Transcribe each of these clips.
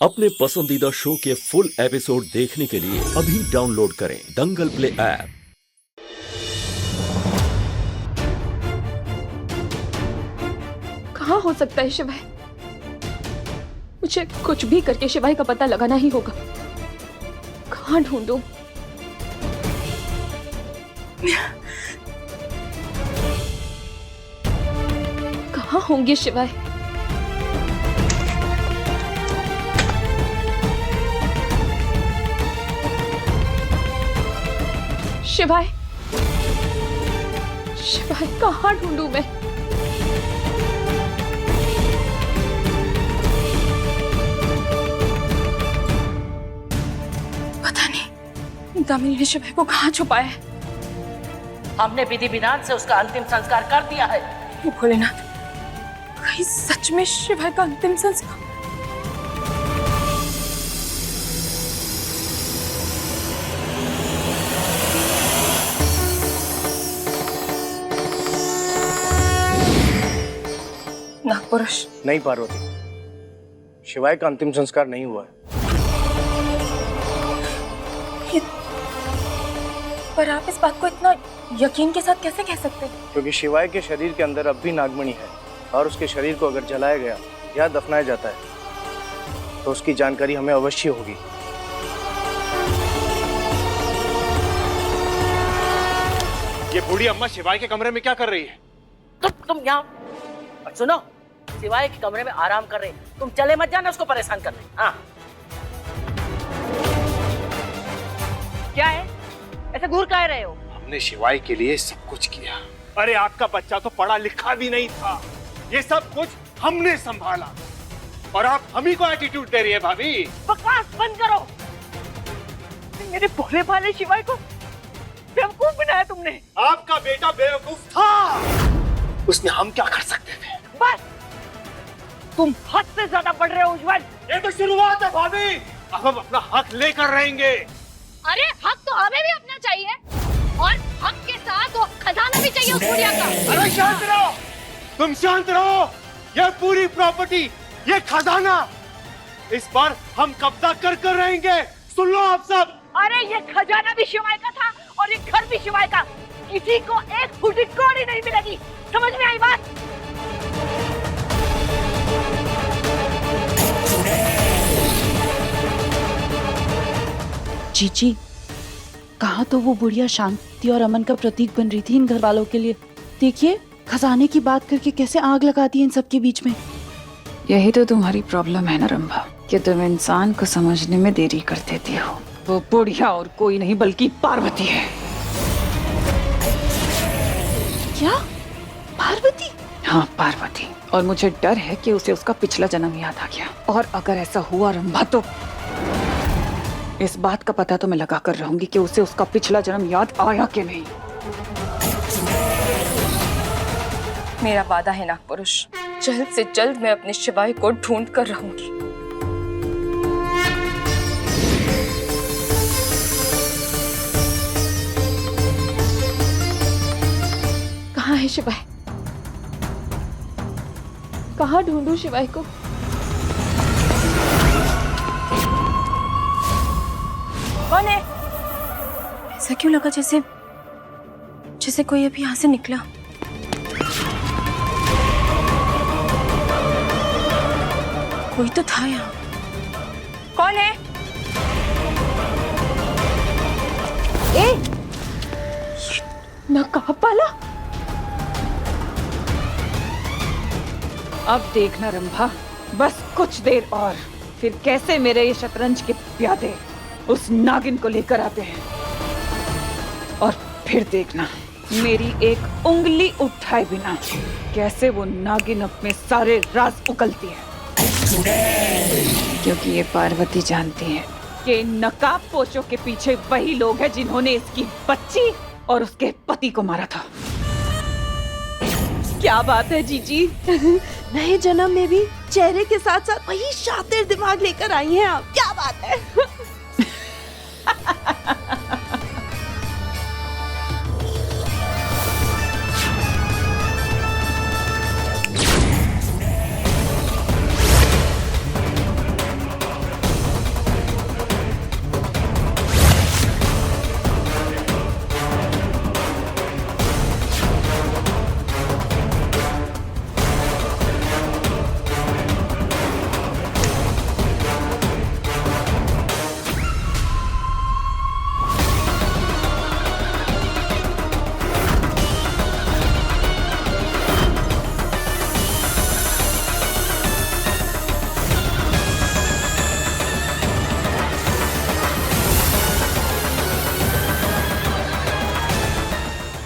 अपने पसंदीदा शो के फुल एपिसोड देखने के लिए अभी डाउनलोड करें दंगल प्ले ऐप। कहाँ हो सकता है शिवाय? मुझे कुछ भी करके शिवाय का पता लगाना ही होगा। कहाँ ढूंढूं? कहाँ होंगे शिवाय? शिवाय, शिवाय कहाँ ढूंढूं मैं? पता नहीं दामिनी ने शिवाय को कहाँ छुपाया है। हमने विधि विधान से उसका अंतिम संस्कार कर दिया है। भोलेनाथ, कहीं सच में शिवाय का अंतिम संस्कार? नागपुरुष। नहीं पार्वती, शिवाय का अंतिम संस्कार नहीं हुआ है। पर आप इस बात को इतना यकीन के साथ कैसे कह सकते हैं? क्योंकि शिवाय के शरीर के अंदर अब भी नागमणि है और उसके शरीर को अगर जलाया गया या दफनाया जाता है तो उसकी जानकारी हमें अवश्य होगी। ये बूढ़ी अम्मा शिवाय के कमरे में क्या कर रही है? तुम यहाँ और सुनो, शिवाय के कमरे में आराम कर रहे, तुम चले मत जाना उसको परेशान करने। हाँ, क्या है ऐसे घूर काहे रहे हो? हमने शिवाय के लिए सब कुछ किया। अरे आपका बच्चा तो पढ़ा लिखा भी नहीं था, ये सब कुछ हमने संभाला और आप हम ही को एटीट्यूड दे रही है। भाभी बकवास बंद करो। मेरे भोले भाले शिवाय को बेवकूफ बनाया तुमने। आपका बेटा बेवकूफ था, उसने हम क्या कर सकते थे? बस तुम हद से ज्यादा बढ़ रहे हो उज्जवल। ये तो शुरुआत है भाभी, अब हम अपना हक लेकर रहेंगे। अरे हक तो हमें भी अपना चाहिए और हक के साथ वो खजाना भी चाहिए उस बुढ़िया का। अरे शांत रहो, तुम शांत रहो। ये पूरी प्रॉपर्टी, ये खजाना, इस पर हम कब्जा कर कर रहेंगे। सुन लो आप सब। अरे ये खजाना भी शिवाय का था और ये घर भी शिवाय का। किसी को एक फुटी कौड़ी नहीं मिलेगी, समझ में आई बात? जीजी, कहा तो वो बुढ़िया शांति और अमन का प्रतीक बन रही थी इन घर वालों के लिए। देखिए खजाने की बात करके कैसे आग लगाती है इन सबके बीच में। यही तो तुम्हारी प्रॉब्लम है ना रंभा, कि तुम इंसान को समझने में देरी कर देती हो। वो बुढ़िया और कोई नहीं बल्कि पार्वती है। क्या? पार्वती? हाँ पार्वती, और मुझे डर है कि उसे उसका पिछला जन्म याद आ गया। और अगर ऐसा हुआ रंभा तो इस बात का पता तो मैं लगा कर रहूंगी कि उसे उसका पिछला जन्म याद आया कि नहीं। मेरा वादा है नागपुरुष, जल्द से जल्द मैं अपने शिवाय को ढूंढ कर रहूंगी। कहाँ है शिवाय? कहाँ ढूंढूं शिवाय को? कौन है? ऐसा क्यों लगा जैसे जैसे कोई अभी यहाँ से निकला। कोई तो था यहाँ। कौन है? ए, नकाब वाला। अब देखना रंभा, बस कुछ देर और, फिर कैसे मेरे ये शतरंज के प्यादे उस नागिन को लेकर आते हैं। और फिर देखना मेरी एक उंगली उठाए बिना कैसे वो नागिन अपने सारे राज उगलती है। क्योंकि ये पार्वती जानती है कि नकाब पोशों के पीछे वही लोग हैं जिन्होंने इसकी बच्ची और उसके पति को मारा था। क्या बात है जीजी, नए जन्म में भी चेहरे के साथ साथ वही शातिर दिमाग लेकर आई हैं आप। क्या बात है।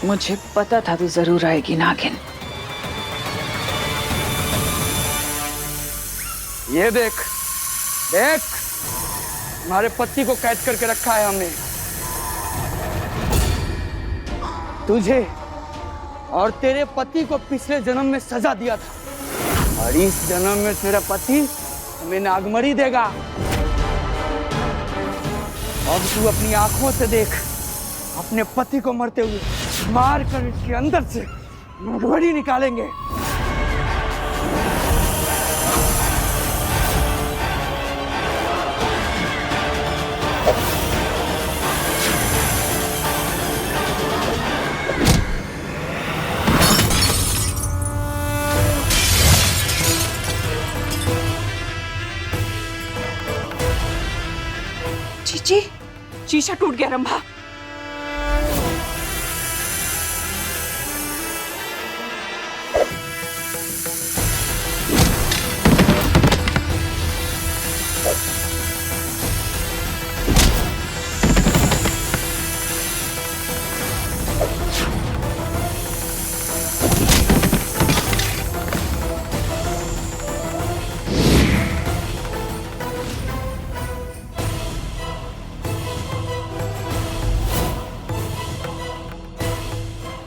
मुझे पता था तू जरूर आएगी नागिन। ये देख देख, हमारे पति को कैद करके रखा है हमने, तुझे और तेरे पति को पिछले जन्म में सजा दिया था और इस जन्म में तेरा पति हमें नागमणि देगा। अब तू अपनी आंखों से देख अपने पति को मरते हुए, मार कर इसके अंदर से नागमणि निकालेंगे। चीची, शीशा टूट गया रंभा।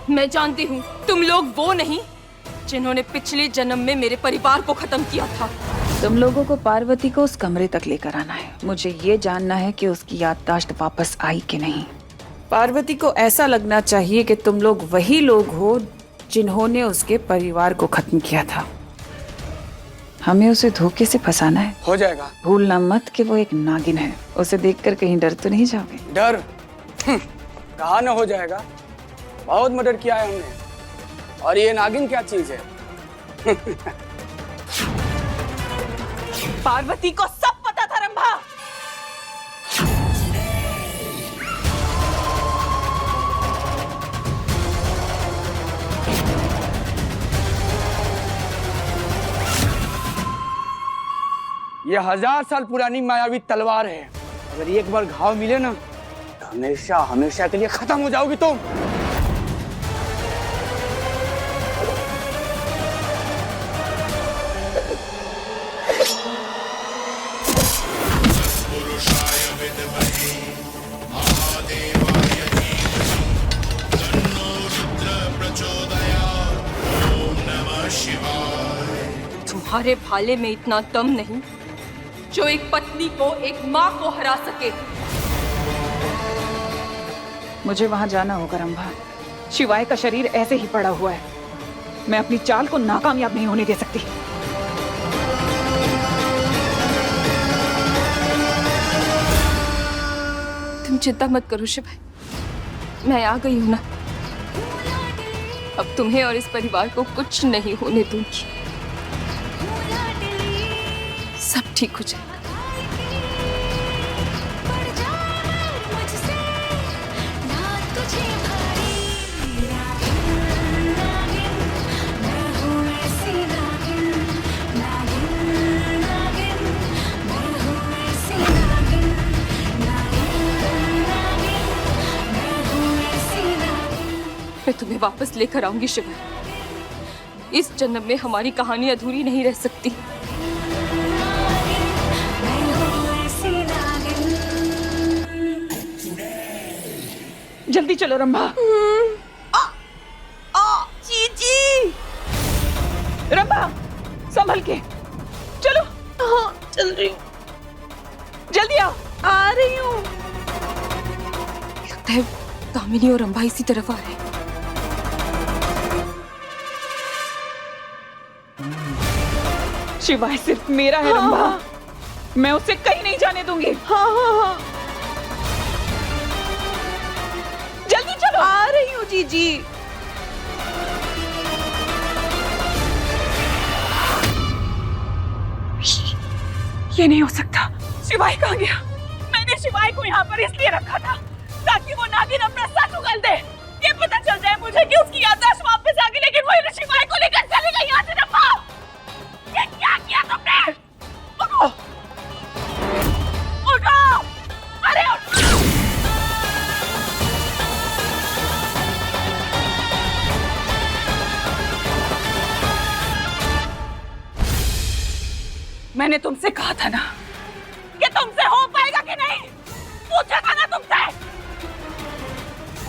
मैं जानती हूँ तुम लोग वो नहीं जिन्होंने पिछले जन्म में मेरे परिवार को खत्म किया था। तुम लोगों को पार्वती को उस कमरे तक लेकर आना है। मुझे ये जानना है कि उसकी याददाश्त वापस आई कि नहीं। पार्वती को ऐसा लगना चाहिए कि तुम लोग वही लोग हो जिन्होंने उसके परिवार को खत्म किया था। हमें उसे धोखे से फंसाना है। हो जाएगा। भूलना मत कि वो एक नागिन है। उसे देखकर कहीं डर तो नहीं जाओगे? डर कहाँ न हो जाएगा, बहुत मर्डर किया है हमने। और ये नागिन क्या चीज है? पार्वती को सब पता था रंभा। ये 1000 साल पुरानी मायावी तलवार है। अगर एक बार घाव मिले ना तो हमेशा हमेशा के लिए खत्म हो जाओगी तुम। तुम्हारे भाले में इतना दम नहीं जो एक पत्नी को, एक माँ को हरा सके। मुझे वहां जाना होगा रंभा। शिवाय का शरीर ऐसे ही पड़ा हुआ है। मैं अपनी चाल को नाकामयाब नहीं होने दे सकती। तुम चिंता मत करो शिवाय, मैं आ गई हूं ना। अब तुम्हें और इस परिवार को कुछ नहीं होने दूंगी। सब ठीक हो जाएगा। मैं तुम्हें वापस लेकर आऊंगी शिवाय। इस जन्म में हमारी कहानी अधूरी नहीं रह सकती। जल्दी चलो रंभा। जी रंभा संभल के चलो। हाँ चल रही हूँ। जल्दी आओ। आ रही हूँ। लगता है दामिनी और रंभा इसी तरफ आ रहे हैं। शिवाय सिर्फ मेरा है रंभा। मैं उसे कहीं नहीं जाने दूंगी। हाँ हाँ हाँ जल्दी चलो। आ रही हूँ जीजी। ये नहीं हो सकता। शिवाय कहाँ गया? मैंने शिवाय को यहाँ पर इसलिए रखा था ताकि वो नागिन अपना सच उगल दे। ये पता चल जाए मुझे कि उसकी याददाश्त वापस आ गई, लेकिन वो शिवाय को लेकर चले गई यहाँ से। रंभा, ये क्या किया तुमने? उठो, उठो, अरे उठो। मैंने तुमसे कहा था ना कि तुमसे हो पाएगा कि नहीं, पूछा था ना तुमसे।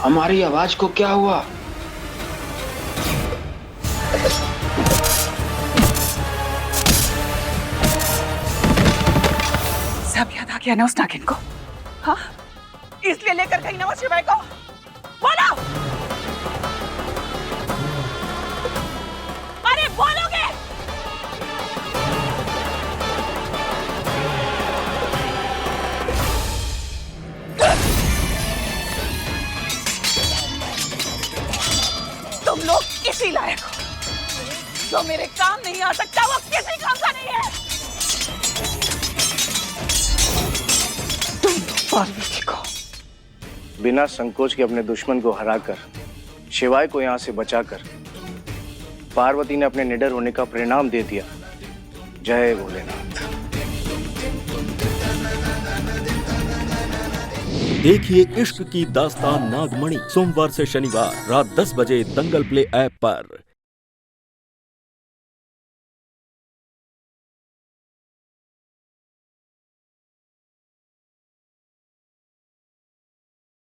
हमारी आवाज को क्या हुआ? सब याद आ गया ना उस नागिन को? हाँ, इसलिए लेकर गई ना वो शिवाय को? बोलो, अरे बोलोगे? तुम लोग किसी लायक हो। जो मेरे काम नहीं आ सकता वो किसी काम का नहीं है। तुम पार्वती को बिना संकोच के अपने दुश्मन को हराकर, शिवाय को यहाँ से बचाकर, पार्वती ने अपने निडर होने का परिणाम दे दिया। जय भोलेनाथ। देखिए इश्क की दास्तान नागमणि सोमवार से शनिवार रात 10 बजे दंगल प्ले ऐप पर।